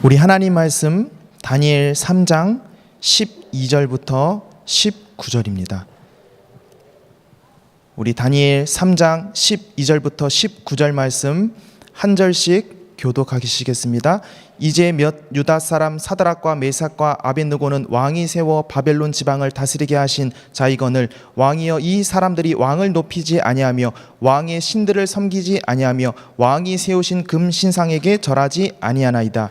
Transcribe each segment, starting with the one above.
우리 하나님 말씀 다니엘 3장 12절부터 19절입니다. 우리 다니엘 3장 12절부터 19절 말씀 한 절씩 교독하시겠습니다. 이제 몇 유다 사람 사드락과 메삭과 아벳느고는 왕이 세워 바벨론 지방을 다스리게 하신 자이거늘 왕이여 이 사람들이 왕을 높이지 아니하며 왕의 신들을 섬기지 아니하며 왕이 세우신 금 신상에게 절하지 아니하나이다.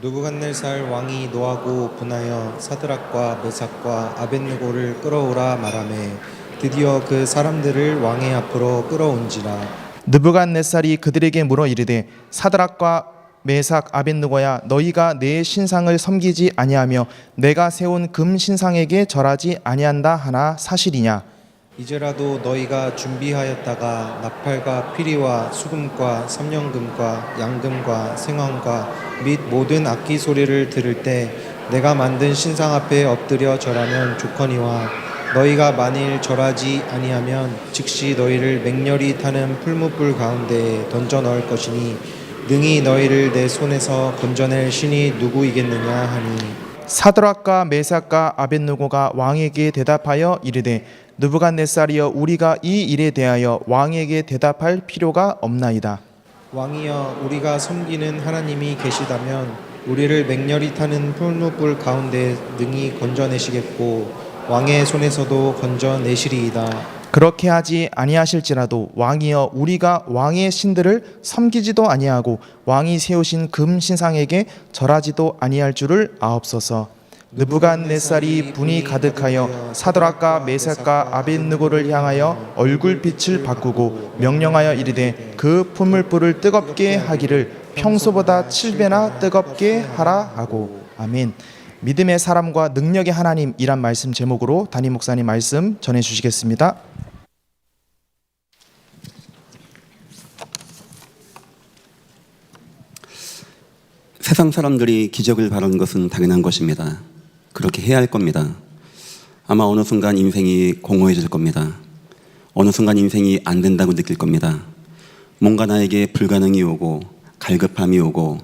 느부갓네살 왕이 노하고 분하여 사드락과 메삭과 아벳느고를 끌어오라 말하매 드디어 그 사람들을 왕의 앞으로 끌어온지라. 느부갓네살이 그들에게 물어 이르되 사드락과 메삭 아벳느고야 너희가 내 신상을 섬기지 아니하며 내가 세운 금 신상에게 절하지 아니한다 하나 사실이냐. 이제라도 너희가 준비하였다가 나팔과 피리와 수금과 삼년금과 양금과 생황과 및 모든 악기 소리를 들을 때 내가 만든 신상 앞에 엎드려 절하면 좋거니와 너희가 만일 절하지 아니하면 즉시 너희를 맹렬히 타는 풀무불 가운데에 던져 넣을 것이니 능히 너희를 내 손에서 건져낼 신이 누구이겠느냐 하니. 사드락과 메삭과 아벳느고가 왕에게 대답하여 이르되 느부갓네살이여 우리가 이 일에 대하여 왕에게 대답할 필요가 없나이다. 왕이여 우리가 섬기는 하나님이 계시다면 우리를 맹렬히 타는 풀무불 가운데 능히 건져내시겠고 왕의 손에서도 건져내시리이다. 그렇게 하지 아니하실지라도 왕이여 우리가 왕의 신들을 섬기지도 아니하고 왕이 세우신 금 신상에게 절하지도 아니할 줄을 아옵소서. 느부갓네살이 분이 가득하여 사드락과 메삭과 아벳느고를 향하여 얼굴빛을 바꾸고 명령하여 이르되 그 풀무불을 뜨겁게 하기를 평소보다 7배나 뜨겁게 하라 하고. 아멘. 믿음의 사람과 능력의 하나님이란 말씀 제목으로 담임 목사님 말씀 전해주시겠습니다. 세상 사람들이 기적을 바라는 것은 당연한 것입니다. 그렇게 해야 할 겁니다. 아마 어느 순간 인생이 공허해질 겁니다. 어느 순간 인생이 안 된다고 느낄 겁니다. 뭔가 나에게 불가능이 오고 갈급함이 오고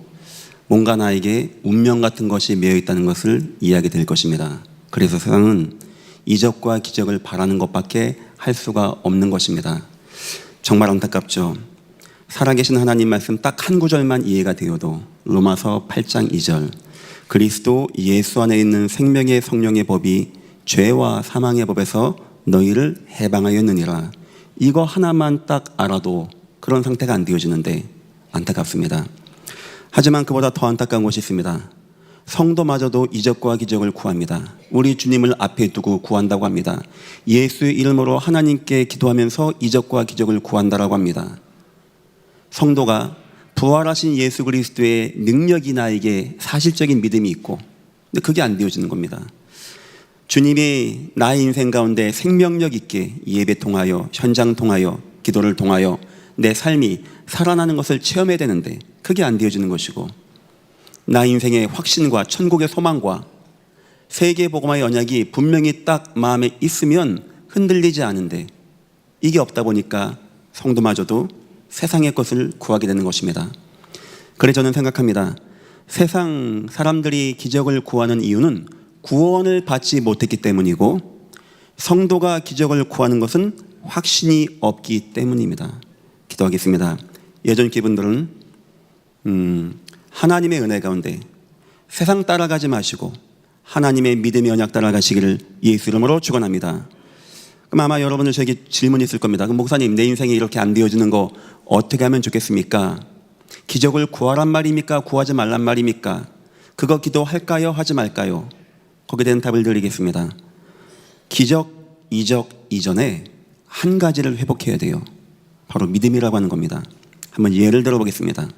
뭔가 나에게 운명 같은 것이 매여 있다는 것을 이해하게 될 것입니다. 그래서 세상은 이적과 기적을 바라는 것밖에 할 수가 없는 것입니다. 정말 안타깝죠. 살아계신 하나님 말씀 딱 한 구절만 이해가 되어도 로마서 8장 2절 그리스도 예수 안에 있는 생명의 성령의 법이 죄와 사망의 법에서 너희를 해방하였느니라. 이거 하나만 딱 알아도 그런 상태가 안 되어지는데 안타깝습니다. 하지만 그보다 더 안타까운 것이 있습니다. 성도마저도 이적과 기적을 구합니다. 우리 주님을 앞에 두고 구한다고 합니다. 예수의 이름으로 하나님께 기도하면서 이적과 기적을 구한다라고 합니다. 성도가 부활하신 예수 그리스도의 능력이 나에게 사실적인 믿음이 있고 근데 그게 안 되어지는 겁니다. 주님이 나의 인생 가운데 생명력 있게 예배 통하여 현장 통하여 기도를 통하여 내 삶이 살아나는 것을 체험해야 되는데 그게 안 되어지는 것이고 나 인생의 확신과 천국의 소망과 세계 복음화의 언약이 분명히 딱 마음에 있으면 흔들리지 않은데 이게 없다 보니까 성도마저도 세상의 것을 구하게 되는 것입니다. 그래서 저는 생각합니다. 세상 사람들이 기적을 구하는 이유는 구원을 받지 못했기 때문이고 성도가 기적을 구하는 것은 확신이 없기 때문입니다. 기도하겠습니다. 예전 분들은 하나님의 은혜 가운데 세상 따라가지 마시고 하나님의 믿음의 언약 따라가시기를 예수 이름으로 축원합니다. 그럼 아마 여러분들 저에게 질문이 있을 겁니다. 그럼 목사님 내 인생이 이렇게 안 되어지는 거 어떻게 하면 좋겠습니까? 기적을 구하란 말입니까? 구하지 말란 말입니까? 그거 기도할까요? 하지 말까요? 거기에 대한 답을 드리겠습니다. 기적, 이적 이전에 한 가지를 회복해야 돼요. 바로 믿음이라고 하는 겁니다. 한번 예를 들어보겠습니다.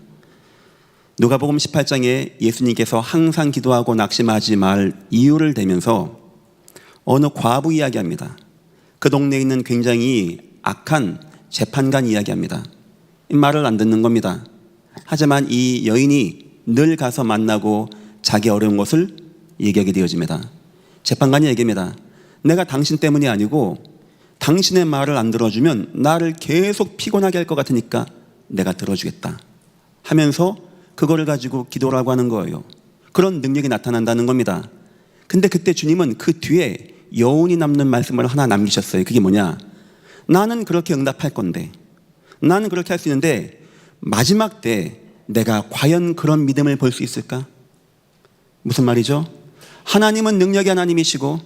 누가복음 18장에 예수님께서 항상 기도하고 낙심하지 말 이유를 대면서 어느 과부 이야기합니다. 그 동네에 있는 굉장히 악한 재판관 이야기합니다. 말을 안 듣는 겁니다. 하지만 이 여인이 늘 가서 만나고 자기 어려운 것을 얘기하게 되어집니다. 재판관이 얘기합니다. 내가 당신 때문이 아니고 당신의 말을 안 들어주면 나를 계속 피곤하게 할 것 같으니까 내가 들어주겠다 하면서 그거를 가지고 기도라고 하는 거예요. 그런 능력이 나타난다는 겁니다. 근데 그때 주님은 그 뒤에 여운이 남는 말씀을 하나 남기셨어요. 그게 뭐냐? 나는 그렇게 응답할 건데, 나는 그렇게 할 수 있는데 마지막 때 내가 과연 그런 믿음을 볼 수 있을까? 무슨 말이죠? 하나님은 능력의 하나님이시고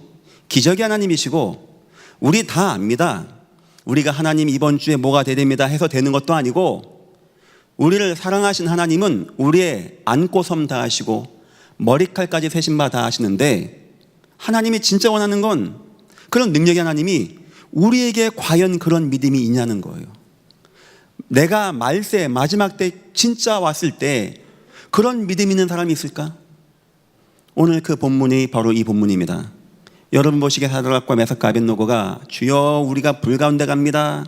기적의 하나님이시고 우리 다 압니다. 우리가 하나님 이번 주에 뭐가 되됩니다 해서 되는 것도 아니고, 우리를 사랑하신 하나님은 우리의 안고 섬 다 하시고 머리칼까지 세신 바 다 하시는데, 하나님이 진짜 원하는 건 그런 능력의 하나님이 우리에게 과연 그런 믿음이 있냐는 거예요. 내가 말세 마지막 때 진짜 왔을 때 그런 믿음 있는 사람이 있을까? 오늘 그 본문이 바로 이 본문입니다. 여러분 보시기에 사드락과 메삭과 아벳노고가 주여 우리가 불 가운데 갑니다,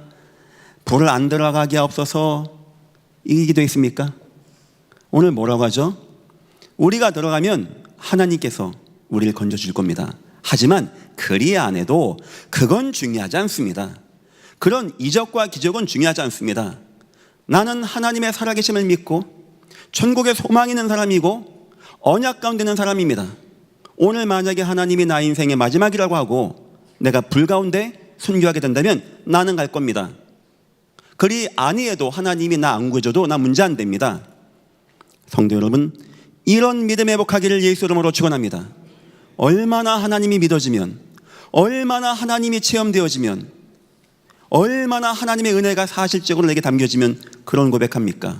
불을 안 들어가게 하옵소서, 이 기도 있습니까? 오늘 뭐라고 하죠? 우리가 들어가면 하나님께서 우리를 건져줄 겁니다. 하지만 그리 안 해도 그건 중요하지 않습니다. 그런 이적과 기적은 중요하지 않습니다. 나는 하나님의 살아계심을 믿고 천국에 소망이 있는 사람이고 언약 가운데 있는 사람입니다. 오늘 만약에 하나님이 나 인생의 마지막이라고 하고 내가 불 가운데 순교하게 된다면 나는 갈 겁니다. 그리 아니해도 하나님이 나 안 구해줘도 나 문제 안 됩니다. 성도 여러분, 이런 믿음 회복하기를 예수 이름으로 축원합니다. 얼마나 하나님이 믿어지면, 얼마나 하나님이 체험되어지면, 얼마나 하나님의 은혜가 사실적으로 내게 담겨지면 그런 고백합니까?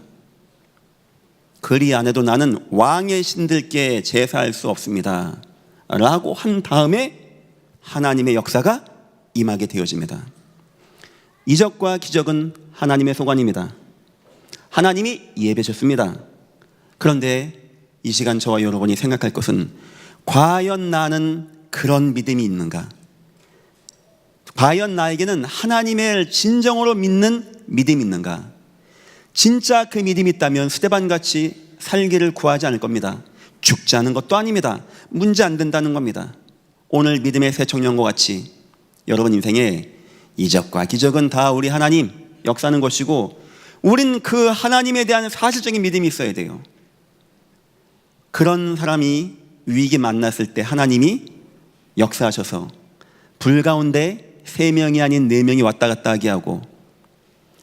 그리 안 해도 나는 왕의 신들께 제사할 수 없습니다 라고 한 다음에 하나님의 역사가 임하게 되어집니다. 이적과 기적은 하나님의 소관입니다. 하나님이 예배셨습니다. 그런데 이 시간 저와 여러분이 생각할 것은, 과연 나는 그런 믿음이 있는가? 과연 나에게는 하나님을 진정으로 믿는 믿음이 있는가? 진짜 그 믿음이 있다면 스데반같이 살기를 구하지 않을 겁니다. 죽지 않은 것도 아닙니다. 문제 안 된다는 겁니다. 오늘 믿음의 새 청년과 같이 여러분 인생에 이적과 기적은 다 우리 하나님 역사하는 것이고, 우린 그 하나님에 대한 사실적인 믿음이 있어야 돼요. 그런 사람이 위기 만났을 때 하나님이 역사하셔서 불 가운데 3명이 아닌 4명이 왔다 갔다 하게 하고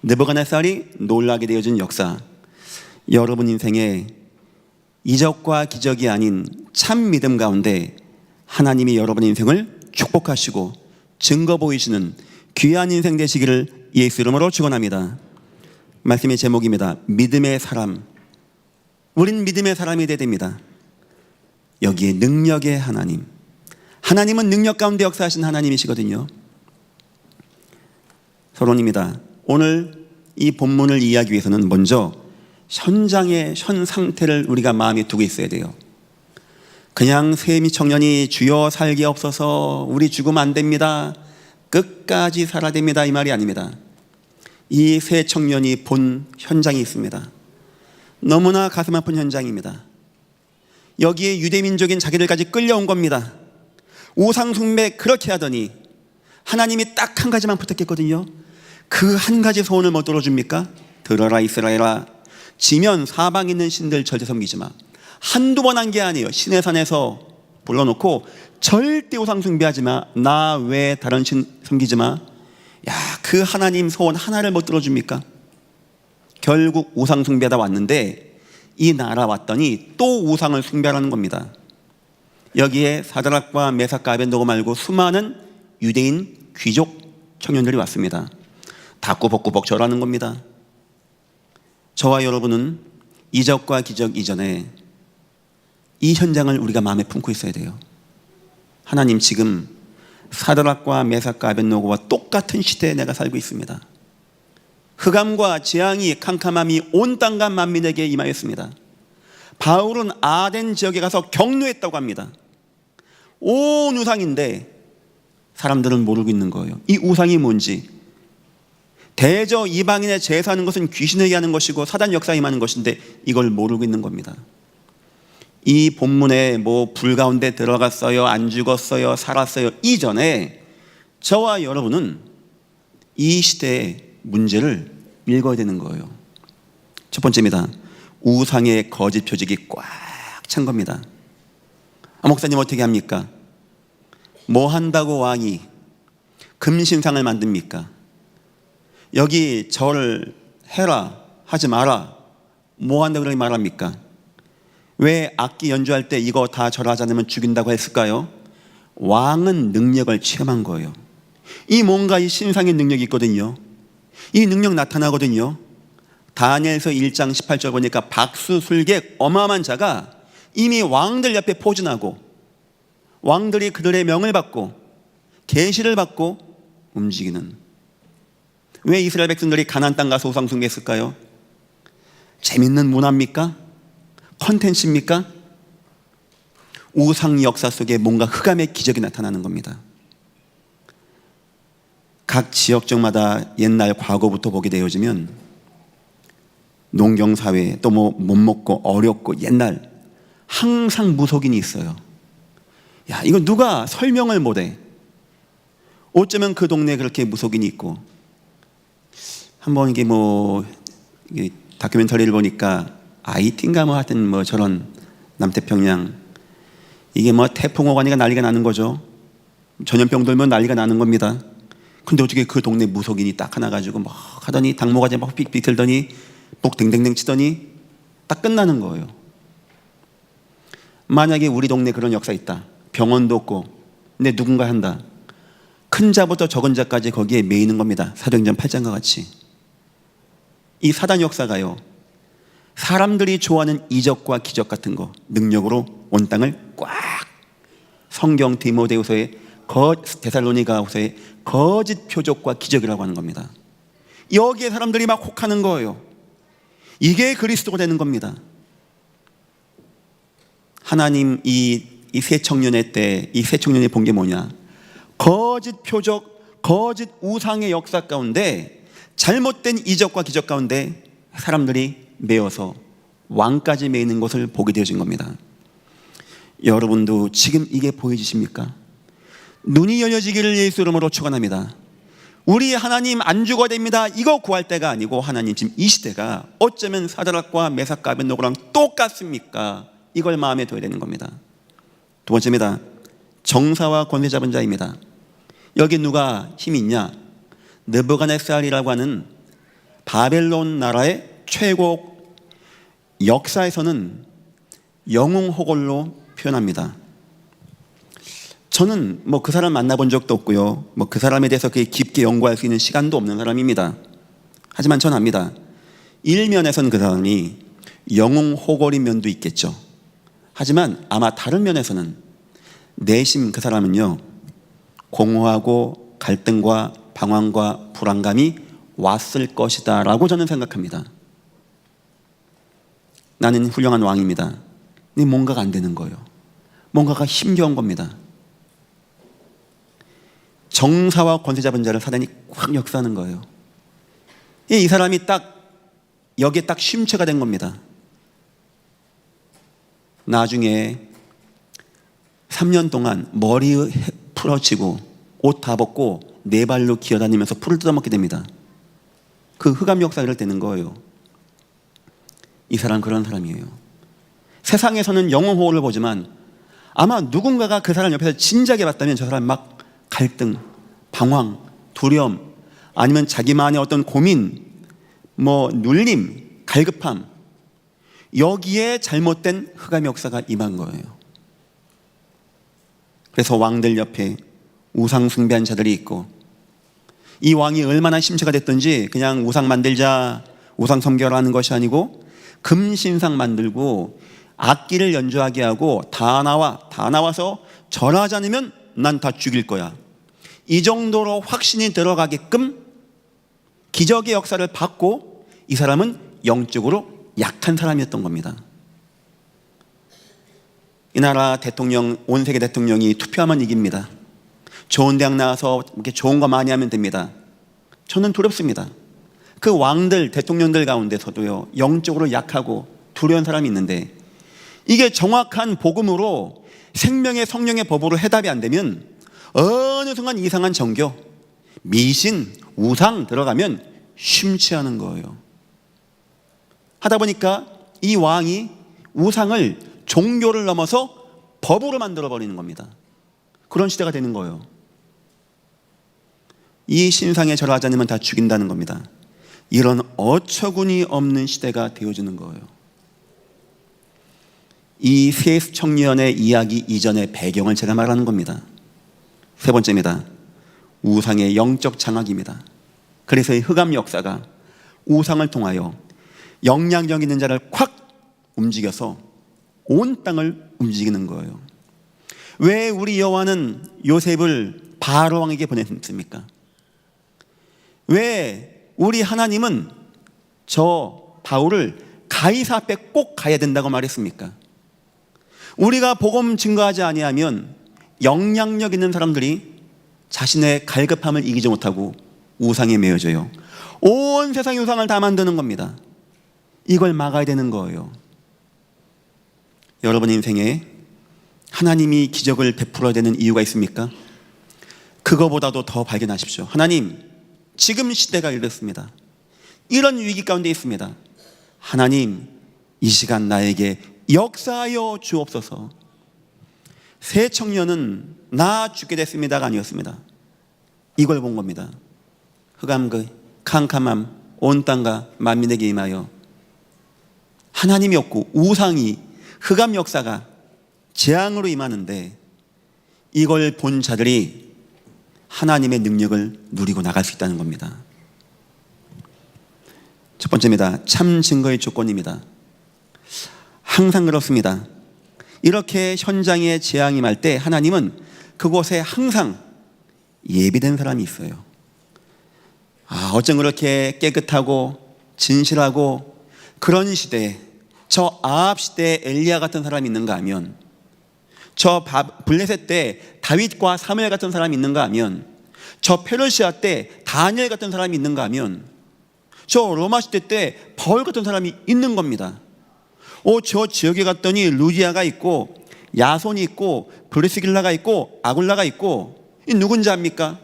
느부갓네살이 놀라게 되어진 역사, 여러분 인생에 이적과 기적이 아닌 참 믿음 가운데 하나님이 여러분 인생을 축복하시고 증거 보이시는 귀한 인생 되시기를 예수 이름으로 축원합니다. 말씀의 제목입니다. 믿음의 사람. 우린 믿음의 사람이 되어야 됩니다. 여기에 능력의 하나님, 하나님은 능력 가운데 역사하신 하나님이시거든요. 서론입니다. 오늘 이 본문을 이해하기 위해서는 먼저 현장의 현 상태를 우리가 마음에 두고 있어야 돼요. 그냥 세미 청년이 주여 살게 없어서 우리 죽으면 안 됩니다, 끝까지 살아야 됩니다, 이 말이 아닙니다. 이 세 청년이 본 현장이 있습니다. 너무나 가슴 아픈 현장입니다. 여기에 유대민족인 자기들까지 끌려온 겁니다. 우상 숭배 그렇게 하더니 하나님이 딱 한 가지만 부탁했거든요. 그 한 가지 소원을 못 들어줍니까? 들어라 이스라엘아, 지면 사방에 있는 신들 절대 섬기지 마. 한두 번 한 게 아니에요. 신의 산에서 불러놓고 절대 우상 숭배하지 마, 나 외에 다른 신 섬기지 마. 야, 그 하나님 소원 하나를 못 들어줍니까? 결국 우상 숭배하다 왔는데 이 나라 왔더니 또 우상을 숭배하는 겁니다. 여기에 사드락과 메삭과 아벳노고 말고 수많은 유대인 귀족 청년들이 왔습니다. 다 꾸벅꾸벅 절하는 겁니다. 저와 여러분은 이적과 기적 이전에 이 현장을 우리가 마음에 품고 있어야 돼요. 하나님, 지금 사드락과 메삭과 아벳노고와 똑같은 시대에 내가 살고 있습니다. 흑암과 재앙이 캄캄함이 온 땅과 만민에게 임하였습니다. 바울은 아덴 지역에 가서 격려했다고 합니다. 온 우상인데 사람들은 모르고 있는 거예요. 이 우상이 뭔지. 대저 이방인의 제사하는 것은 귀신에게 하는 것이고 사단 역사에 임하는 것인데 이걸 모르고 있는 겁니다. 이 본문에 뭐 불 가운데 들어갔어요, 안 죽었어요, 살았어요, 이전에 저와 여러분은 이 시대의 문제를 읽어야 되는 거예요. 첫 번째입니다. 우상의 거짓 표적이 꽉 찬 겁니다. 목사님 어떻게 합니까? 뭐 한다고 왕이 금신상을 만듭니까? 여기 절 해라 하지 마라 뭐 한다고 그렇게 말합니까? 왜 악기 연주할 때 이거 다 절하지 않으면 죽인다고 했을까요? 왕은 능력을 체험한 거예요. 이 뭔가 이 신상의 능력이 있거든요. 이 능력 나타나거든요. 다니엘서 1장 18절 보니까 박수술객 어마어마한 자가 이미 왕들 옆에 포진하고 왕들이 그들의 명을 받고 계시를 받고 움직이는. 왜 이스라엘 백성들이 가나안 땅 가서 우상 숭배했을까요? 재밌는 문화입니까? 컨텐츠입니까? 우상 역사 속에 뭔가 흑암의 기적이 나타나는 겁니다. 각 지역적마다 옛날 과거부터 보게 되어지면 농경사회 또 뭐 못 먹고 어렵고 옛날 항상 무속인이 있어요. 야, 이거 누가 설명을 못해. 어쩌면 그 동네에 그렇게 무속인이 있고. 한번 이게 이게 다큐멘터리를 보니까 아이티인가 뭐 하여튼 뭐 저런 남태평양 이게 뭐 태풍 오가니까 난리가 나는 거죠. 전염병 돌면 난리가 나는 겁니다. 근데 어떻게 그 동네 무속인이 딱 하나 가지고 막 하더니 당모가지 막 삑삑 들더니 목 댕댕댕 치더니 딱 끝나는 거예요. 만약에 우리 동네 그런 역사 있다. 병원도 없고 근데 누군가 한다. 큰 자부터 적은 자까지 거기에 매이는 겁니다. 사도행전 8장과 같이. 이 사단 역사가요. 사람들이 좋아하는 이적과 기적 같은 거 능력으로 온 땅을 꽉 성경 디모데후서의 데살로니가후서의 거짓 표적과 기적이라고 하는 겁니다. 여기에 사람들이 막 혹하는 거예요. 이게 그리스도가 되는 겁니다. 하나님 이 세 청년의 때 이 세 청년이 본 게 뭐냐? 거짓 표적, 거짓 우상의 역사 가운데 잘못된 이적과 기적 가운데 사람들이 매여서 왕까지 매이는 것을 보게 되어진 겁니다. 여러분도 지금 이게 보여지십니까? 눈이 열려지기를 예수 이름으로 축원합니다. 우리 하나님 안 죽어야 됩니다. 이거 구할 때가 아니고 하나님 지금 이 시대가 어쩌면 사드락과 메삭과 아벳노고랑 똑같습니까? 이걸 마음에 둬야 되는 겁니다. 두 번째입니다. 정사와 권세 잡은 자입니다. 여기 누가 힘이 있냐? 느부갓네살이라고 하는 바벨론 나라의 최고 역사에서는 영웅호걸로 표현합니다. 저는 뭐 그 사람 만나본 적도 없고요. 뭐 그 사람에 대해서 그렇게 깊게 연구할 수 있는 시간도 없는 사람입니다. 하지만 전 압니다. 일면에서는 그 사람이 영웅호걸인 면도 있겠죠. 하지만 아마 다른 면에서는 내심 그 사람은요 공허하고 갈등과 방황과 불안감이 왔을 것이다 라고 저는 생각합니다. 나는 훌륭한 왕입니다. 근데 뭔가가 안 되는 거예요. 뭔가가 힘겨운 겁니다. 정사와 권세 잡은 자를 사단이 확 역사하는 거예요. 이 사람이 딱 여기에 딱 쉼체가 된 겁니다. 나중에 3년 동안 머리 풀어지고 옷 다 벗고 네 발로 기어다니면서 풀을 뜯어먹게 됩니다. 그 흑암 역사를 되는 거예요. 이 사람 그런 사람이에요. 세상에서는 영웅호흡을 보지만 아마 누군가가 그 사람 옆에서 진작에 봤다면 저 사람 막 갈등, 방황, 두려움 아니면 자기만의 어떤 고민, 뭐 눌림, 갈급함 여기에 잘못된 흑암 역사가 임한 거예요. 그래서 왕들 옆에 우상 숭배한 자들이 있고 이 왕이 얼마나 심취가 됐든지 그냥 우상 만들자, 우상 섬겨라 하는 것이 아니고 금신상 만들고 악기를 연주하게 하고 다 나와서 절하지 않으면 난 다 죽일 거야. 이 정도로 확신이 들어가게끔 기적의 역사를 받고 이 사람은 영적으로 약한 사람이었던 겁니다. 이 나라 대통령, 온 세계 대통령이 투표하면 이깁니다. 좋은 대학 나와서 이렇게 좋은 거 많이 하면 됩니다. 저는 두렵습니다. 그 왕들, 대통령들 가운데서도요 영적으로 약하고 두려운 사람이 있는데 이게 정확한 복음으로 생명의 성령의 법으로 해답이 안 되면 어느 순간 이상한 정교, 미신, 우상 들어가면 심취하는 거예요. 하다 보니까 이 왕이 우상을 종교를 넘어서 법으로 만들어버리는 겁니다. 그런 시대가 되는 거예요. 이 신상에 절하지 않으면 다 죽인다는 겁니다. 이런 어처구니 없는 시대가 되어지는 거예요. 이 세 청년의 이야기 이전의 배경을 제가 말하는 겁니다. 세 번째입니다. 우상의 영적 장악입니다. 그래서 이 흑암 역사가 우상을 통하여 영향력 있는 자를 콱 움직여서 온 땅을 움직이는 거예요. 왜 우리 여호와는 요셉을 바로 왕에게 보냈습니까? 왜 우리 하나님은 저 바울을 가이사 앞에 꼭 가야 된다고 말했습니까? 우리가 복음 증거하지 아니하면 영향력 있는 사람들이 자신의 갈급함을 이기지 못하고 우상에 매여져요. 온 세상의 우상을 다 만드는 겁니다. 이걸 막아야 되는 거예요. 여러분 인생에 하나님이 기적을 베풀어야 되는 이유가 있습니까? 그거보다도 더 발견하십시오. 하나님, 지금 시대가 이렇습니다. 이런 위기 가운데 있습니다. 하나님, 이 시간 나에게 역사하여 주옵소서. 새 청년은 나 죽게 됐습니다가 아니었습니다. 이걸 본 겁니다. 흑암그 캄캄함 온 땅과 만민에게 임하여 하나님이 없고 우상이 흑암 역사가 재앙으로 임하는데 이걸 본 자들이 하나님의 능력을 누리고 나갈 수 있다는 겁니다. 첫 번째입니다. 참 증거의 조건입니다. 항상 그렇습니다. 이렇게 현장에 재앙이 임할 때 하나님은 그곳에 항상 예비된 사람이 있어요. 어쩜 그렇게 깨끗하고 진실하고 그런 시대에 저 아합 시대에 엘리야 같은 사람이 있는가 하면, 저 블레셋 때 다윗과 사무엘 같은 사람이 있는가 하면, 저 페르시아 때 다니엘 같은 사람이 있는가 하면, 저 로마 시대 때 바울 같은 사람이 있는 겁니다. 저 지역에 갔더니 루디아가 있고 야손이 있고 브리스길라가 있고 아굴라가 있고, 이 누군지 압니까?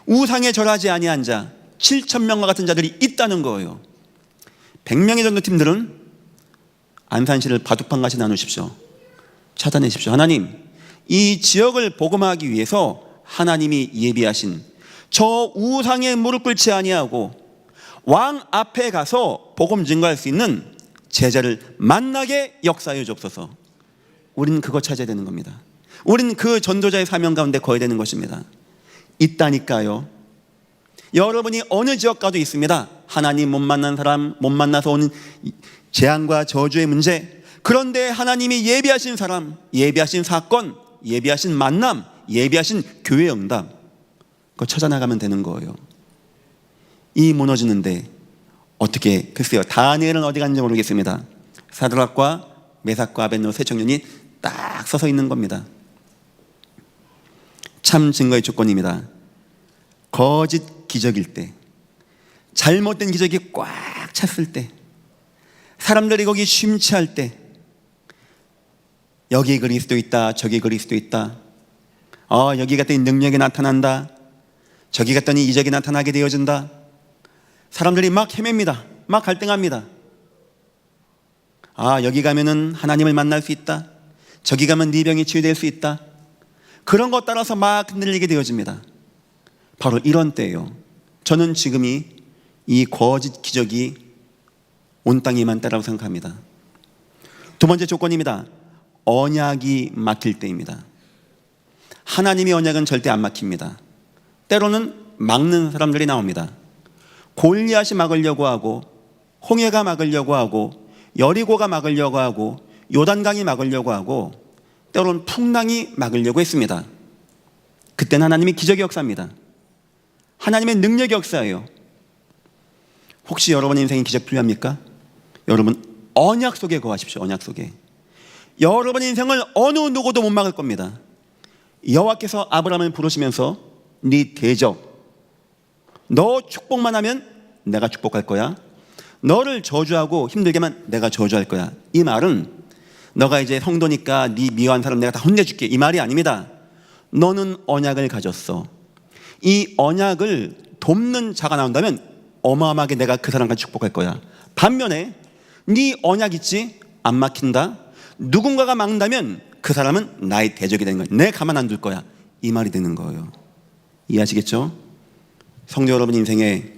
우상에 절하지 아니한 자 7,000명과 같은 자들이 있다는 거예요. 100명의 전도팀들은 안산시를 바둑판 같이 나누십시오. 찾아내십시오. 하나님, 이 지역을 복음하기 위해서 하나님이 예비하신 저 우상에 무릎 꿇지 아니하고 왕 앞에 가서 복음 증거할 수 있는 제자를 만나게 역사해 주옵소서. 우리는 그거 찾아야 되는 겁니다. 우리는 그 전도자의 사명 가운데 거해야 되는 것입니다. 있다니까요. 여러분이 어느 지역 가도 있습니다. 하나님 못 만난 사람, 못 만나서 오는 재앙과 저주의 문제. 그런데 하나님이 예비하신 사람, 예비하신 사건, 예비하신 만남, 예비하신 교회 응답, 그거 찾아나가면 되는 거예요. 이 무너지는데 어떻게, 글쎄요, 다니엘은 어디 갔는지 모르겠습니다. 사드락과 메삭과 아벳네고 세 청년이 딱 서서 있는 겁니다. 참 증거의 조건입니다. 거짓 기적일 때, 잘못된 기적이 꽉 찼을 때, 사람들이 거기 심취할 때, 여기 그리스도 있다, 저기 그리스도 있다, 여기 갔더니 능력이 나타난다, 저기 갔더니 이적이 나타나게 되어진다. 사람들이 막 헤맵니다. 막 갈등합니다. 여기 가면은 하나님을 만날 수 있다, 저기 가면 네 병이 치유될 수 있다. 그런 것 따라서 막 흔들리게 되어집니다. 바로 이런 때예요. 저는 지금이 이 거짓 기적이 온 땅에 임한 때라고 생각합니다. 두 번째 조건입니다. 언약이 막힐 때입니다. 하나님의 언약은 절대 안 막힙니다. 때로는 막는 사람들이 나옵니다. 골리앗이 막으려고 하고, 홍해가 막으려고 하고, 여리고가 막으려고 하고, 요단강이 막으려고 하고, 때로는 풍랑이 막으려고 했습니다. 그때는 하나님이 기적의 역사입니다. 하나님의 능력의 역사예요. 혹시 여러분 인생에 기적 필요합니까? 여러분 언약 속에 거하십시오. 언약 속에. 여러분 인생을 어느 누구도 못 막을 겁니다. 여호와께서 아브라함을 부르시면서 네 대적, 너 축복만 하면 내가 축복할 거야, 너를 저주하고 힘들게 하면 내가 저주할 거야. 이 말은 너가 이제 성도니까 네 미워한 사람 내가 다 혼내줄게, 이 말이 아닙니다. 너는 언약을 가졌어. 이 언약을 돕는 자가 나온다면 어마어마하게 내가 그 사람과 축복할 거야. 반면에 네 언약 있지? 안 막힌다. 누군가가 막는다면 그 사람은 나의 대적이 되는 거야. 내 가만 안 둘 거야. 이 말이 되는 거예요. 이해하시겠죠? 성도 여러분 인생에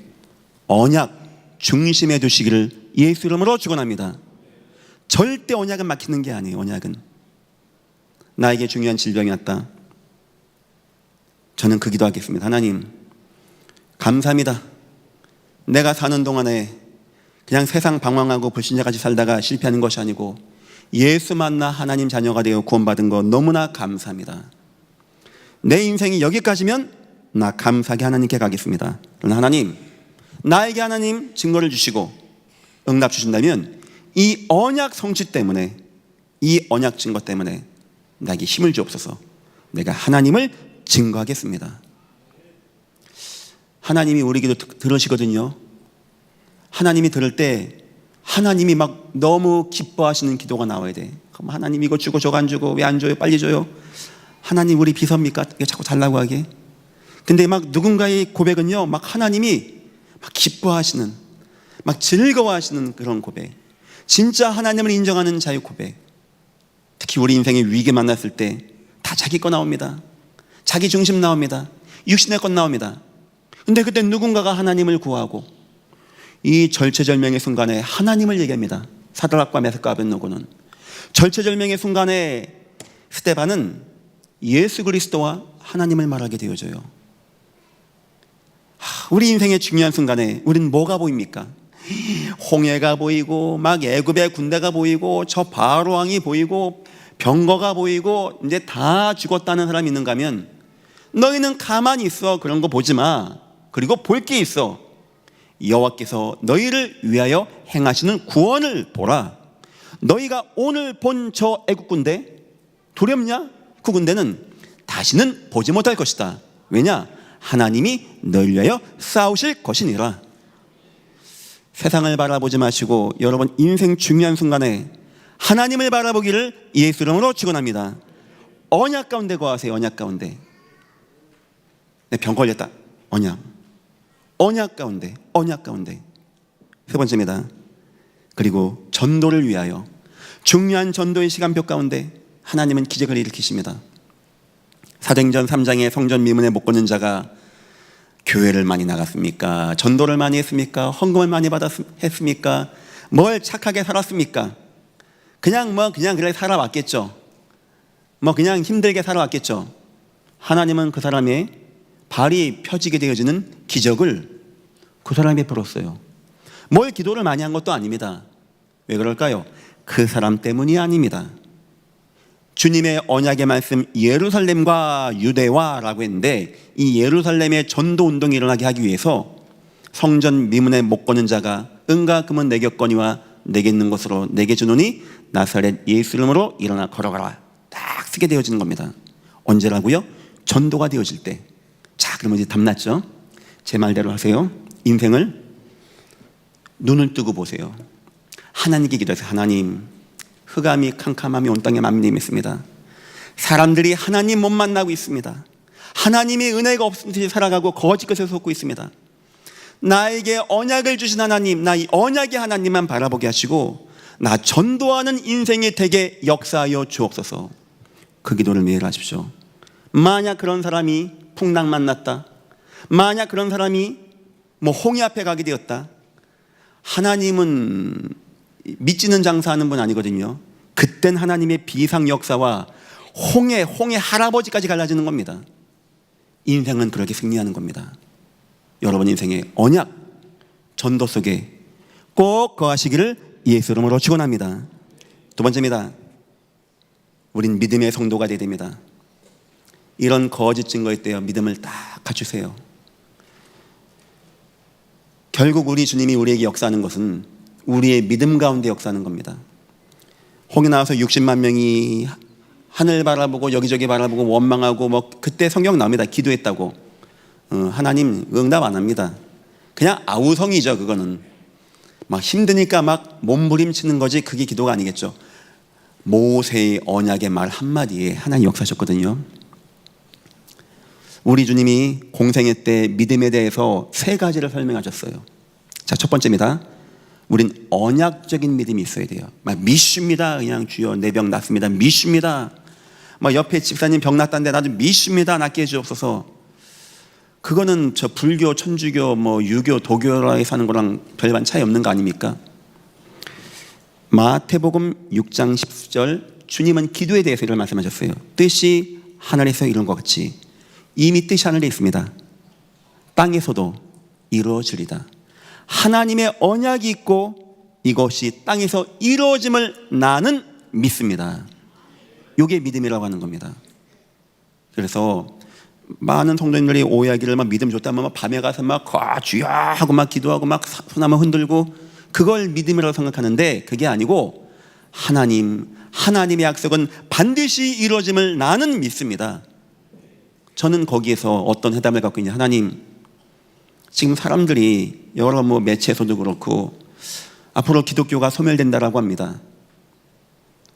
언약 중심에 두시기를 예수 이름으로 축원합니다. 절대 언약은 막히는 게 아니에요. 언약은 나에게 중요한 질병이 왔다. 저는 그 기도하겠습니다. 하나님 감사합니다. 내가 사는 동안에 그냥 세상 방황하고 불신자같이 살다가 실패하는 것이 아니고 예수 만나 하나님 자녀가 되어 구원받은 거 너무나 감사합니다. 내 인생이 여기까지면 나 감사하게 하나님께 가겠습니다. 그러나 하나님 나에게 하나님 증거를 주시고 응답 주신다면 이 언약 성취 때문에 이 언약 증거 때문에 나에게 힘을 주옵소서. 내가 하나님을 증거하겠습니다. 하나님이 우리 기도 들으시거든요. 하나님이 들을 때 하나님이 막 너무 기뻐하시는 기도가 나와야 돼. 그럼 하나님 이거 주고 저거 안 주고 왜 안 줘요? 빨리 줘요. 하나님 우리 비서입니까? 왜 자꾸 달라고 하게? 근데 막 누군가의 고백은요, 막 하나님이 막 기뻐하시는, 막 즐거워하시는 그런 고백. 진짜 하나님을 인정하는 자의 고백. 특히 우리 인생의 위기 만났을 때 다 자기 거 나옵니다. 자기 중심 나옵니다. 육신의 것 나옵니다. 근데 그때 누군가가 하나님을 구하고 이 절체절명의 순간에 하나님을 얘기합니다. 사드락과 메삭과 아벳노고는 절체절명의 순간에 스데반은 예수 그리스도와 하나님을 말하게 되어져요. 우리 인생의 중요한 순간에 우리는 뭐가 보입니까? 홍해가 보이고 막 애굽의 군대가 보이고 저 바로 왕이 보이고 병거가 보이고 이제 다 죽었다는 사람이 있는가 하면 너희는 가만히 있어. 그런 거 보지 마. 그리고 볼 게 있어. 여호와께서 너희를 위하여 행하시는 구원을 보라. 너희가 오늘 본 저 애굽 군대 두렵냐? 그 군대는 다시는 보지 못할 것이다. 왜냐? 하나님이 너희를 위하여 싸우실 것이니라. 세상을 바라보지 마시고 여러분 인생 중요한 순간에 하나님을 바라보기를 예수 이름으로 축원합니다. 언약 가운데 거하세요. 언약 가운데. 내 병 걸렸다. 언약. 언약 가운데. 언약 가운데. 세 번째입니다. 그리고 전도를 위하여 중요한 전도의 시간표 가운데 하나님은 기적을 일으키십니다. 사도행전 3장의 성전 미문에 못 걷는 자가 교회를 많이 나갔습니까? 전도를 많이 했습니까? 헌금을 많이 했습니까? 뭘 착하게 살았습니까? 그냥 그래 살아왔겠죠. 그냥 힘들게 살아왔겠죠. 하나님은 그 사람의 발이 펴지게 되어지는 기적을 그 사람이 베풀었어요. 뭘 기도를 많이 한 것도 아닙니다. 왜 그럴까요? 그 사람 때문이 아닙니다. 주님의 언약의 말씀 예루살렘과 유대와라고 했는데 이 예루살렘의 전도 운동이 일어나게 하기 위해서 성전 미문에 못 거는 자가 은과 금은 내게 없거니와 내게 있는 것으로 내게 주노니 나사렛 예수 이름으로 일어나 걸어가라. 딱 쓰게 되어지는 겁니다. 언제라고요? 전도가 되어질 때. 자, 그러면 이제 답났죠? 제 말대로 하세요. 인생을 눈을 뜨고 보세요. 하나님께 기도하세요. 하나님, 흑암이 캄캄함이 온 땅에 만민임했습니다. 사람들이 하나님 못 만나고 있습니다. 하나님의 은혜가 없은 듯이 살아가고 거짓 것에 속고 있습니다. 나에게 언약을 주신 하나님, 나 이 언약의 하나님만 바라보게 하시고 나 전도하는 인생이 되게 역사하여 주옵소서. 그 기도를 매일 하십시오. 만약 그런 사람이 풍랑 만났다, 만약 그런 사람이 홍해 앞에 가게 되었다, 하나님은 믿지는 장사하는 분 아니거든요. 그땐 하나님의 비상 역사와 홍해 할아버지까지 갈라지는 겁니다. 인생은 그렇게 승리하는 겁니다. 여러분 인생의 언약, 전도 속에 꼭 거하시기를 예수 이름으로 축원합니다. 두 번째입니다. 우린 믿음의 성도가 되어야 됩니다. 이런 거짓 증거에 대해 믿음을 딱 갖추세요. 결국 우리 주님이 우리에게 역사하는 것은 우리의 믿음 가운데 역사하는 겁니다. 홍해 나와서 60만 명이 하늘 바라보고 여기저기 바라보고 원망하고 그때 성경 나옵니다. 기도했다고. 하나님 응답 안 합니다. 그냥 아우성이죠. 그거는 막 힘드니까 막 몸부림치는 거지 그게 기도가 아니겠죠. 모세의 언약의 말 한마디에 하나님 역사하셨거든요. 우리 주님이 공생애 때 믿음에 대해서 세 가지를 설명하셨어요. 자, 첫 번째입니다. 우린 언약적인 믿음이 있어야 돼요. 막 믿습니다. 그냥 주여 내 병 낫습니다. 믿습니다. 막 옆에 집사님 병 낫다는데 나도 믿습니다. 낫게 해주옵소서. 그거는 저 불교, 천주교, 뭐 유교, 도교라에 사는 거랑 별반 차이 없는 거 아닙니까? 마태복음 6장 10절 주님은 기도에 대해서 이런 말씀하셨어요. 뜻이 하늘에서 이룬 것 같이 이미 뜻이 하늘에 있습니다. 땅에서도 이루어지리다. 하나님의 언약이 있고 이것이 땅에서 이루어짐을 나는 믿습니다. 이게 믿음이라고 하는 겁니다. 그래서 많은 성도님들이 오해하기를 막 믿음 좋다면 막 밤에 가서 막 주여 하고 막 기도하고 막 손 한번 흔들고 그걸 믿음이라고 생각하는데 그게 아니고 하나님의 약속은 반드시 이루어짐을 나는 믿습니다. 저는 거기에서 어떤 해답을 갖고 있냐. 하나님, 지금 사람들이 여러 매체에서도 그렇고 앞으로 기독교가 소멸된다라고 합니다.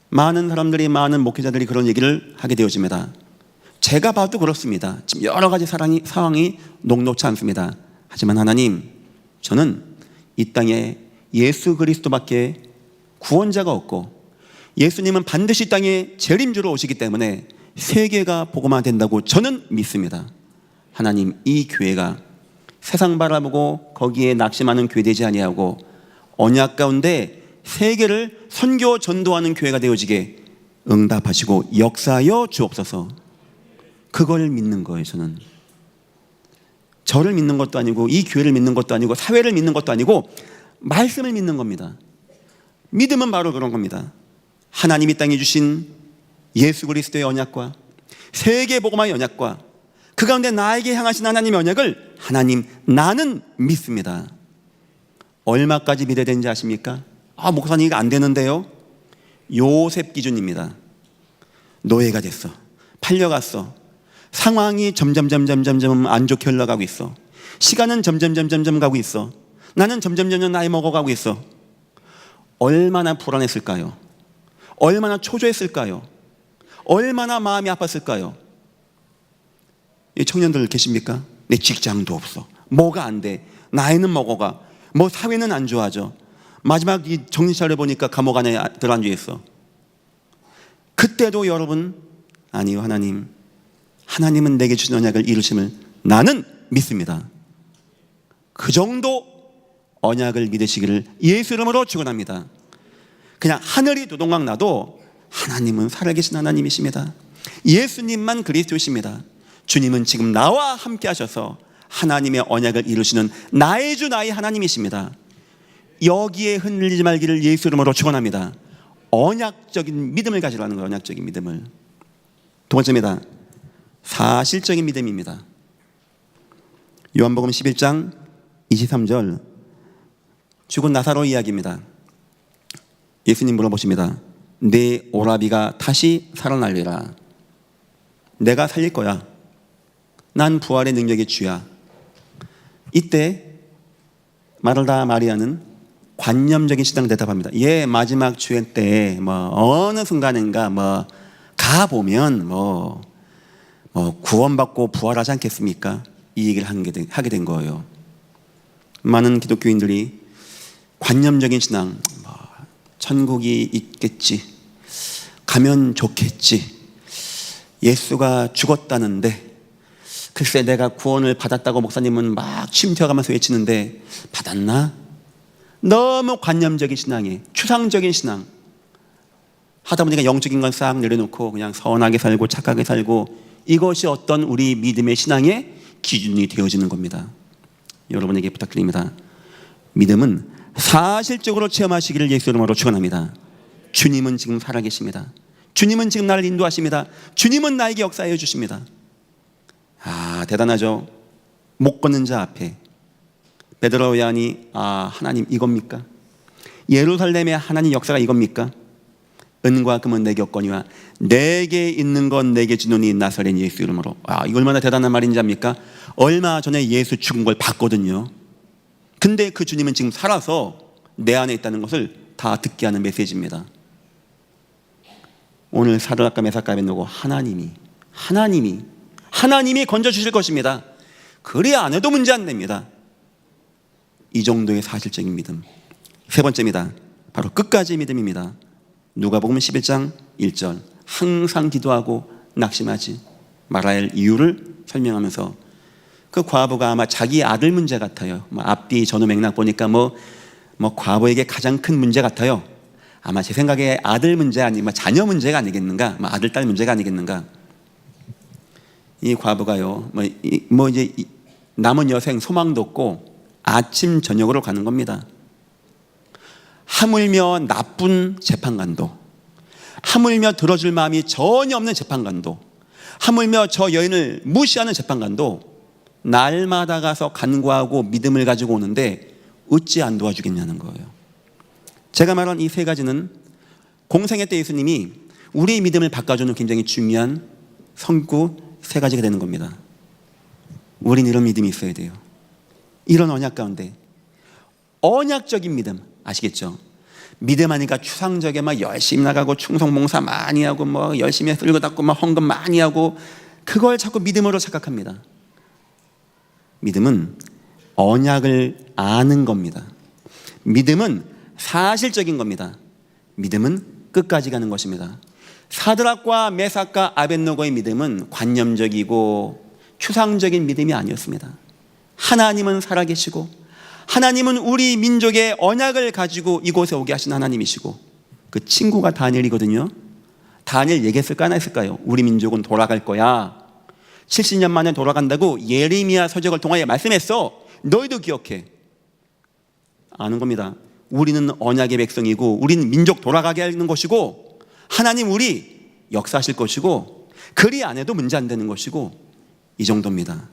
많은 사람들이, 많은 목회자들이 그런 얘기를 하게 되어집니다. 제가 봐도 그렇습니다. 지금 여러 가지 상황이 녹록치 않습니다. 하지만 하나님, 저는 이 땅에 예수 그리스도밖에 구원자가 없고 예수님은 반드시 이 땅에 재림주로 오시기 때문에 세계가 복음화 된다고 저는 믿습니다. 하나님, 이 교회가 세상 바라보고 거기에 낙심하는 교회 되지 아니하고 언약 가운데 세계를 선교 전도하는 교회가 되어지게 응답하시고 역사하여 주옵소서. 그걸 믿는 거예요. 저를 믿는 것도 아니고 이 교회를 믿는 것도 아니고 사회를 믿는 것도 아니고 말씀을 믿는 겁니다. 믿음은 바로 그런 겁니다. 하나님이 땅에 주신 예수 그리스도의 언약과 세계 복음화의 언약과 그 가운데 나에게 향하신 하나님의 언약을 하나님, 나는 믿습니다. 얼마까지 믿어야 되는지 아십니까? 목사님 이거 안 되는데요. 요셉 기준입니다. 노예가 됐어. 팔려갔어. 상황이 점점 안 좋게 흘러가고 있어. 시간은 점점 가고 있어. 나는 점점 나이 먹어가고 있어. 얼마나 불안했을까요? 얼마나 초조했을까요? 얼마나 마음이 아팠을까요? 이 청년들 계십니까? 내 직장도 없어. 뭐가 안 돼. 나이는 먹어가. 뭐 사회는 안 좋아져. 마지막 이 정신 차려보니까 감옥 안에 들어앉아 있어. 그때도 여러분, 아니요, 하나님은 내게 주신 언약을 이루심을 나는 믿습니다. 그 정도 언약을 믿으시기를 예수 이름으로 축원합니다. 그냥 하늘이 두동강 나도 하나님은 살아계신 하나님이십니다. 예수님만 그리스도이십니다. 주님은 지금 나와 함께 하셔서 하나님의 언약을 이루시는 나의 주 나의 하나님이십니다. 여기에 흔들리지 말기를 예수 이름으로 축원합니다. 언약적인 믿음을 가지라는 거예요. 언약적인 믿음을. 두 번째입니다. 사실적인 믿음입니다. 요한복음 11장 23절 죽은 나사로 이야기입니다. 예수님 물어보십니다. 내 오라비가 다시 살아날리라. 내가 살릴 거야. 난 부활의 능력의 주야. 이때 마르다 마리아는 관념적인 신앙 대답합니다. 예, 마지막 주의 때 어느 순간인가 가보면 구원받고 부활하지 않겠습니까? 이 얘기를 하게 된 거예요. 많은 기독교인들이 관념적인 신앙, 천국이 있겠지, 가면 좋겠지, 예수가 죽었다는데 글쎄 내가 구원을 받았다고 목사님은 막 침튀어가면서 외치는데 받았나? 너무 관념적인 신앙에 추상적인 신앙 하다 보니까 영적인 건 싹 내려놓고 그냥 선하게 살고 착하게 살고 이것이 어떤 우리 믿음의 신앙의 기준이 되어지는 겁니다. 여러분에게 부탁드립니다. 믿음은 사실적으로 체험하시기를 예수 이름으로 축원합니다. 주님은 지금 살아계십니다. 주님은 지금 나를 인도하십니다. 주님은 나에게 역사해 주십니다. 대단하죠. 못 걷는 자 앞에 베드로 요한이 하나님 이겁니까? 예루살렘의 하나님 역사가 이겁니까? 은과 금은 내게 없거니와 내게 있는 건 내게 주노니 나사렛 예수 이름으로. 이거 얼마나 대단한 말인지 압니까? 얼마 전에 예수 죽은 걸 봤거든요. 근데 그 주님은 지금 살아서 내 안에 있다는 것을 다 듣게 하는 메시지입니다. 오늘 사드락과 메삭과 아벳네고 하나님이 건져주실 것입니다. 그래야 안 해도 문제 안 됩니다. 이 정도의 사실적인 믿음. 세 번째입니다. 바로 끝까지 믿음입니다. 누가복음 11장 1절. 항상 기도하고 낙심하지 말아야 할 이유를 설명하면서 그 과부가 아마 자기 아들 문제 같아요. 앞뒤 전후 맥락 보니까 과부에게 가장 큰 문제 같아요. 아마 제 생각에 아들 문제 아니면 자녀 문제가 아니겠는가? 아들 딸 문제가 아니겠는가? 이 과부가요. 이제 남은 여생 소망도 없고 아침 저녁으로 가는 겁니다. 하물며 나쁜 재판관도, 하물며 들어줄 마음이 전혀 없는 재판관도, 하물며 저 여인을 무시하는 재판관도 날마다 가서 간구하고 믿음을 가지고 오는데 어찌 안 도와주겠냐는 거예요. 제가 말한 이 세 가지는 공생애 때 예수님이 우리의 믿음을 바꿔주는 굉장히 중요한 선구 세 가지가 되는 겁니다. 우린 이런 믿음이 있어야 돼요. 이런 언약 가운데 언약적인 믿음 아시겠죠? 믿음하니까 추상적에 열심히 나가고 충성봉사 많이 하고 열심히 쓸고 닦고 헌금 많이 하고 그걸 자꾸 믿음으로 착각합니다. 믿음은 언약을 아는 겁니다. 믿음은 사실적인 겁니다. 믿음은 끝까지 가는 것입니다. 사드락과 메삭과 아벳노고의 믿음은 관념적이고 추상적인 믿음이 아니었습니다. 하나님은 살아계시고 하나님은 우리 민족의 언약을 가지고 이곳에 오게 하신 하나님이시고 그 친구가 다니엘이거든요. 다니엘 얘기했을까 안 했을까요? 우리 민족은 돌아갈 거야. 70년 만에 돌아간다고 예레미야 서적을 통하여 말씀했어. 너희도 기억해. 아는 겁니다. 우리는 언약의 백성이고 우리는 민족 돌아가게 하는 것이고 하나님 우리 역사하실 것이고 그리 안 해도 문제 안 되는 것이고 이 정도입니다.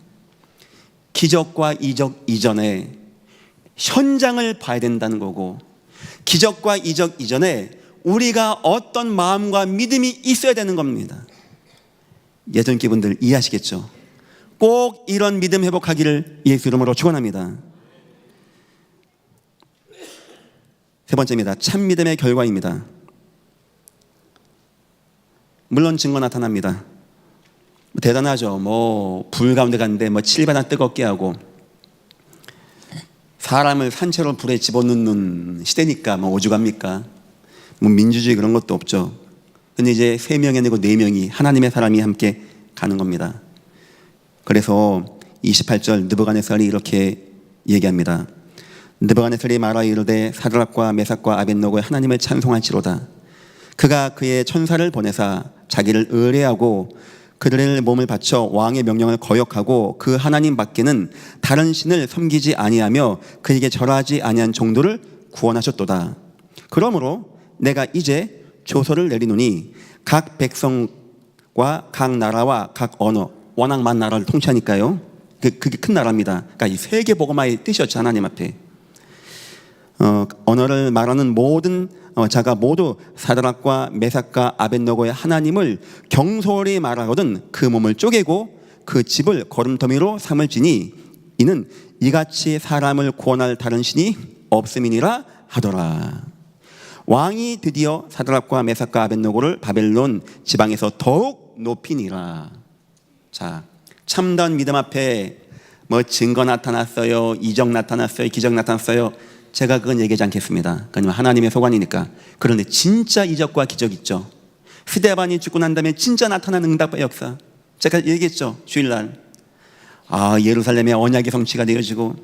기적과 이적 이전에 현장을 봐야 된다는 거고 기적과 이적 이전에 우리가 어떤 마음과 믿음이 있어야 되는 겁니다. 예전 기분들 이해하시겠죠? 꼭 이런 믿음 회복하기를 예수 이름으로 축원합니다. 세 번째입니다. 참 믿음의 결과입니다. 물론 증거 나타납니다. 대단하죠. 불 가운데 갔는데 칠바나 뜨겁게 하고 사람을 산채로 불에 집어넣는 시대니까 오죽합니까? 민주주의 그런 것도 없죠. 근데 이제 3명이 아니고 4명이 하나님의 사람이 함께 가는 겁니다. 그래서 28절 느부갓네살이 이렇게 얘기합니다. 느부갓네살이 말하 이르되 사드락과 메삭과 아벳노고의 하나님을 찬송할지로다. 그가 그의 천사를 보내사 자기를 의뢰하고 그들의 몸을 바쳐 왕의 명령을 거역하고 그 하나님 밖에는 다른 신을 섬기지 아니하며 그에게 절하지 아니한 종들을 구원하셨도다. 그러므로 내가 이제 조서를 내리노니 각 백성과 각 나라와 각 언어, 워낙 많은 나라를 통치하니까요. 그게 큰 나라입니다. 그러니까 이 세계 복음화의 뜻이었죠. 하나님 앞에 언어를 말하는 모든 자가 모두 사드락과 메삭과 아벳노고의 하나님을 경솔히 말하거든 그 몸을 쪼개고 그 집을 거름더미로 삼을지니 이는 이같이 사람을 구원할 다른 신이 없음이니라 하더라. 왕이 드디어 사드락과 메삭과 아벳노고를 바벨론 지방에서 더욱 높이니라. 자, 참다운 믿음 앞에 증거 나타났어요, 이적 나타났어요, 기적 나타났어요. 제가 그건 얘기하지 않겠습니다. 그건 하나님의 소관이니까. 그런데 진짜 이적과 기적 있죠. 스데반이 죽고 난 다음에 진짜 나타나는 응답의 역사. 제가 얘기했죠. 주일날 예루살렘의 언약의 성취가 되어지고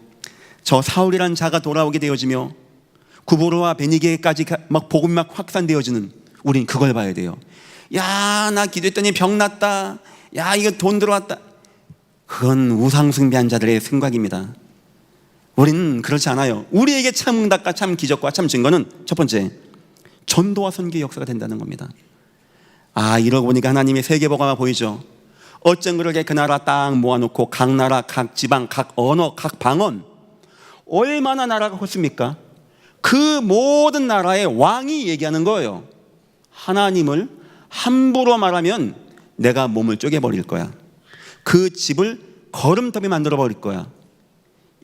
저 사울이라는 자가 돌아오게 되어지며 구보로와 베니게까지 복음이 확산되어지는 우린 그걸 봐야 돼요. 야, 나 기도했더니 병 났다. 야, 이거 돈 들어왔다. 그건 우상숭배한 자들의 생각입니다. 우리는 그렇지 않아요. 우리에게 참 응답과 참 기적과 참 증거는 첫 번째, 전도와 선교의 역사가 된다는 겁니다. 이러고 보니까 하나님의 세계복음화 보이죠. 어쩜 그렇게 그 나라 딱 모아놓고 각 나라, 각 지방, 각 언어, 각 방언 얼마나 나라가 컸습니까? 그 모든 나라의 왕이 얘기하는 거예요. 하나님을 함부로 말하면 내가 몸을 쪼개버릴 거야. 그 집을 거름더미 만들어버릴 거야.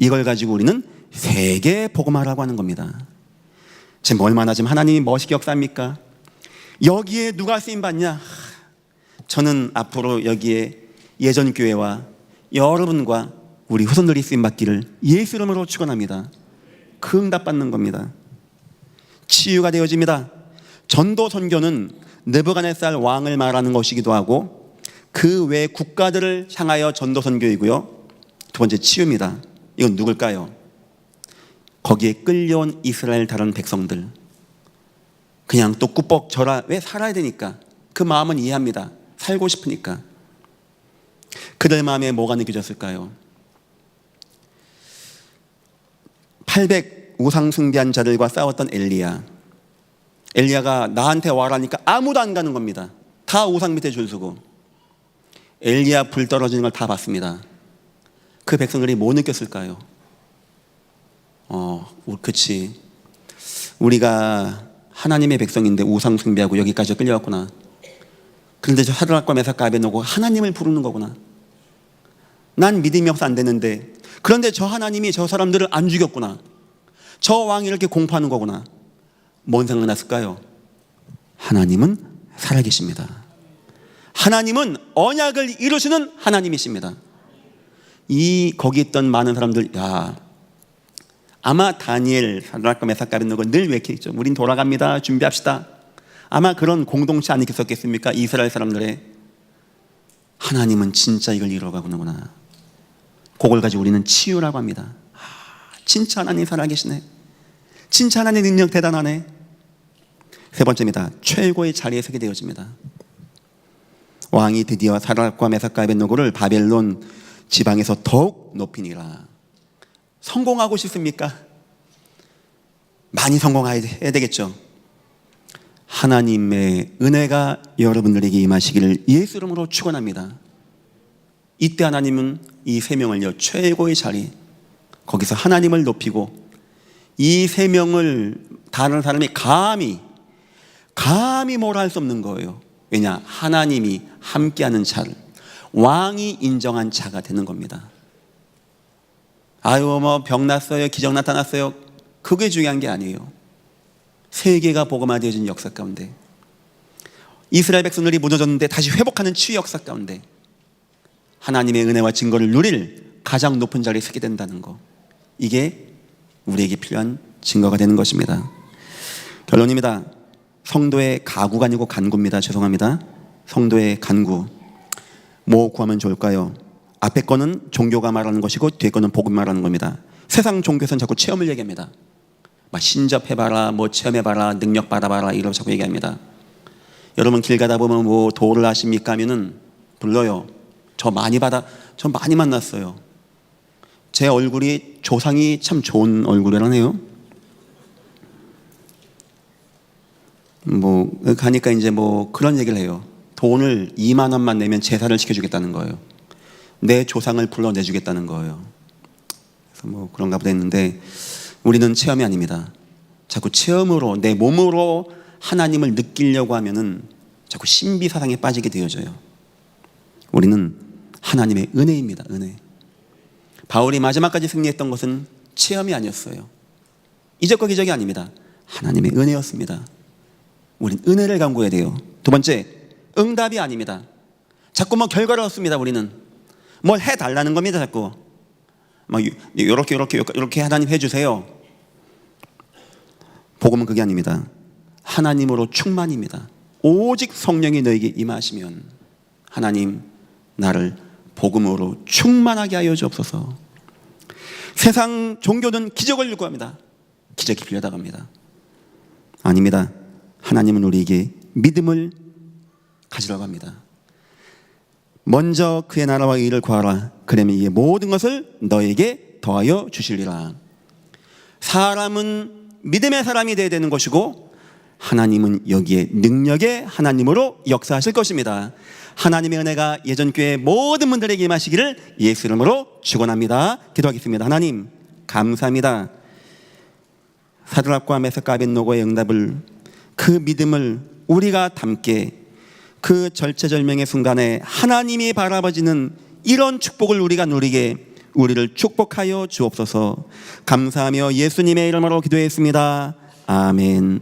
이걸 가지고 우리는 세계 복음화라고 하는 겁니다. 지금 얼마나 지금 하나님이 멋있게 역사합니까? 여기에 누가 쓰임받냐? 저는 앞으로 여기에 예전 교회와 여러분과 우리 후손들이 쓰임받기를 예수 이름으로 축원합니다. 그 응답 받는 겁니다. 치유가 되어집니다. 전도 선교는 느부갓네살 왕을 말하는 것이기도 하고 그 외 국가들을 향하여 전도 선교이고요. 두 번째 치유입니다. 이건 누굴까요? 거기에 끌려온 이스라엘 다른 백성들. 그냥 또 꾸벅 왜 살아야 되니까. 그 마음은 이해합니다. 살고 싶으니까. 그들 마음에 뭐가 느껴졌을까요? 800 우상 숭배한 자들과 싸웠던 엘리야가 나한테 와라니까 아무도 안 가는 겁니다. 다 우상 밑에 줄 서고. 엘리야 불 떨어지는 걸 다 봤습니다. 그 백성들이 뭐 느꼈을까요? 그치. 우리가 하나님의 백성인데 우상 숭배하고 여기까지 끌려왔구나. 그런데 저 사드락과 메삭과 아벳노고 하나님을 부르는 거구나. 난 믿음이 없어 안 되는데, 그런데 저 하나님이 저 사람들을 안 죽였구나. 저 왕이 이렇게 공포하는 거구나. 뭔 생각 났을까요? 하나님은 살아계십니다. 하나님은 언약을 이루시는 하나님이십니다. 거기 있던 많은 사람들, 아마 다니엘, 사드락과 메삭과 아벳노고 늘 외쳤죠. 우린 돌아갑니다. 준비합시다. 아마 그런 공동체 안 있었겠습니까? 이스라엘 사람들의 하나님은 진짜 이걸 이루어가구나. 그걸 가지고 우리는 치유라고 합니다. 진짜 하나님 살아계시네. 진짜 하나님의 능력 대단하네. 세 번째입니다. 최고의 자리에 서게 되어집니다. 왕이 드디어 사드락과 메삭과 아벳노고를 바벨론 지방에서 더욱 높이니라. 성공하고 싶습니까? 많이 성공해야 되겠죠. 하나님의 은혜가 여러분들에게 임하시기를 예수 이름으로 축원합니다. 이때 하나님은 이 세 명을요, 최고의 자리, 거기서 하나님을 높이고 이 세 명을 다른 사람이 감히 뭐라 할 수 없는 거예요. 왜냐? 하나님이 함께하는 자를, 왕이 인정한 자가 되는 겁니다. 병 났어요, 기적 나타났어요, 그게 중요한 게 아니에요. 세계가 복음화되어진 역사 가운데, 이스라엘 백성들이 무너졌는데 다시 회복하는 치유 역사 가운데 하나님의 은혜와 증거를 누릴 가장 높은 자리에 서게 된다는 거, 이게 우리에게 필요한 증거가 되는 것입니다. 결론입니다. 성도의 가구가 아니고 간구입니다. 죄송합니다. 성도의 간구. 뭐 구하면 좋을까요? 앞에 거는 종교가 말하는 것이고 뒤에 거는 복음 말하는 겁니다. 세상 종교에서는 자꾸 체험을 얘기합니다. 신접해봐라, 체험해봐라, 능력 받아봐라, 이러고 자꾸 얘기합니다. 여러분 길 가다 보면 도를 아십니까 하면은 불러요. 저 많이 만났어요. 제 얼굴이 조상이 참 좋은 얼굴이라네요. 가니까 이제 그런 얘기를 해요. 돈을 2만 원만 내면 제사를 지켜주겠다는 거예요. 내 조상을 불러내주겠다는 거예요. 그래서 그런가 보다 했는데, 우리는 체험이 아닙니다. 자꾸 체험으로, 내 몸으로 하나님을 느끼려고 하면은 자꾸 신비사상에 빠지게 되어져요. 우리는 하나님의 은혜입니다. 은혜. 바울이 마지막까지 승리했던 것은 체험이 아니었어요. 이적과 기적이 아닙니다. 하나님의 은혜였습니다. 우리는 은혜를 간구해야 돼요. 두 번째, 응답이 아닙니다. 자꾸 결과를 얻습니다. 우리는 뭘 해달라는 겁니다. 자꾸 이렇게 하나님 해주세요. 복음은 그게 아닙니다. 하나님으로 충만입니다. 오직 성령이 너에게 임하시면 하나님, 나를 복음으로 충만하게 하여 주옵소서. 세상 종교는 기적을 요구합니다. 기적이 필요하다고 합니다. 아닙니다. 하나님은 우리에게 믿음을 가지라고 합니다. 먼저 그의 나라와 의를 구하라. 그러면 이 모든 것을 너에게 더하여 주시리라. 사람은 믿음의 사람이 되어야 되는 것이고, 하나님은 여기에 능력의 하나님으로 역사하실 것입니다. 하나님의 은혜가 예전 교회 모든 분들에게 임하시기를 예수 이름으로 축원합니다. 기도하겠습니다. 하나님 감사합니다. 사드락과 메삭과 아벳노고의 응답을, 그 믿음을 우리가 담게, 그 절체절명의 순간에 하나님이 바라보시는 이런 축복을 우리가 누리게 우리를 축복하여 주옵소서. 감사하며 예수님의 이름으로 기도했습니다. 아멘.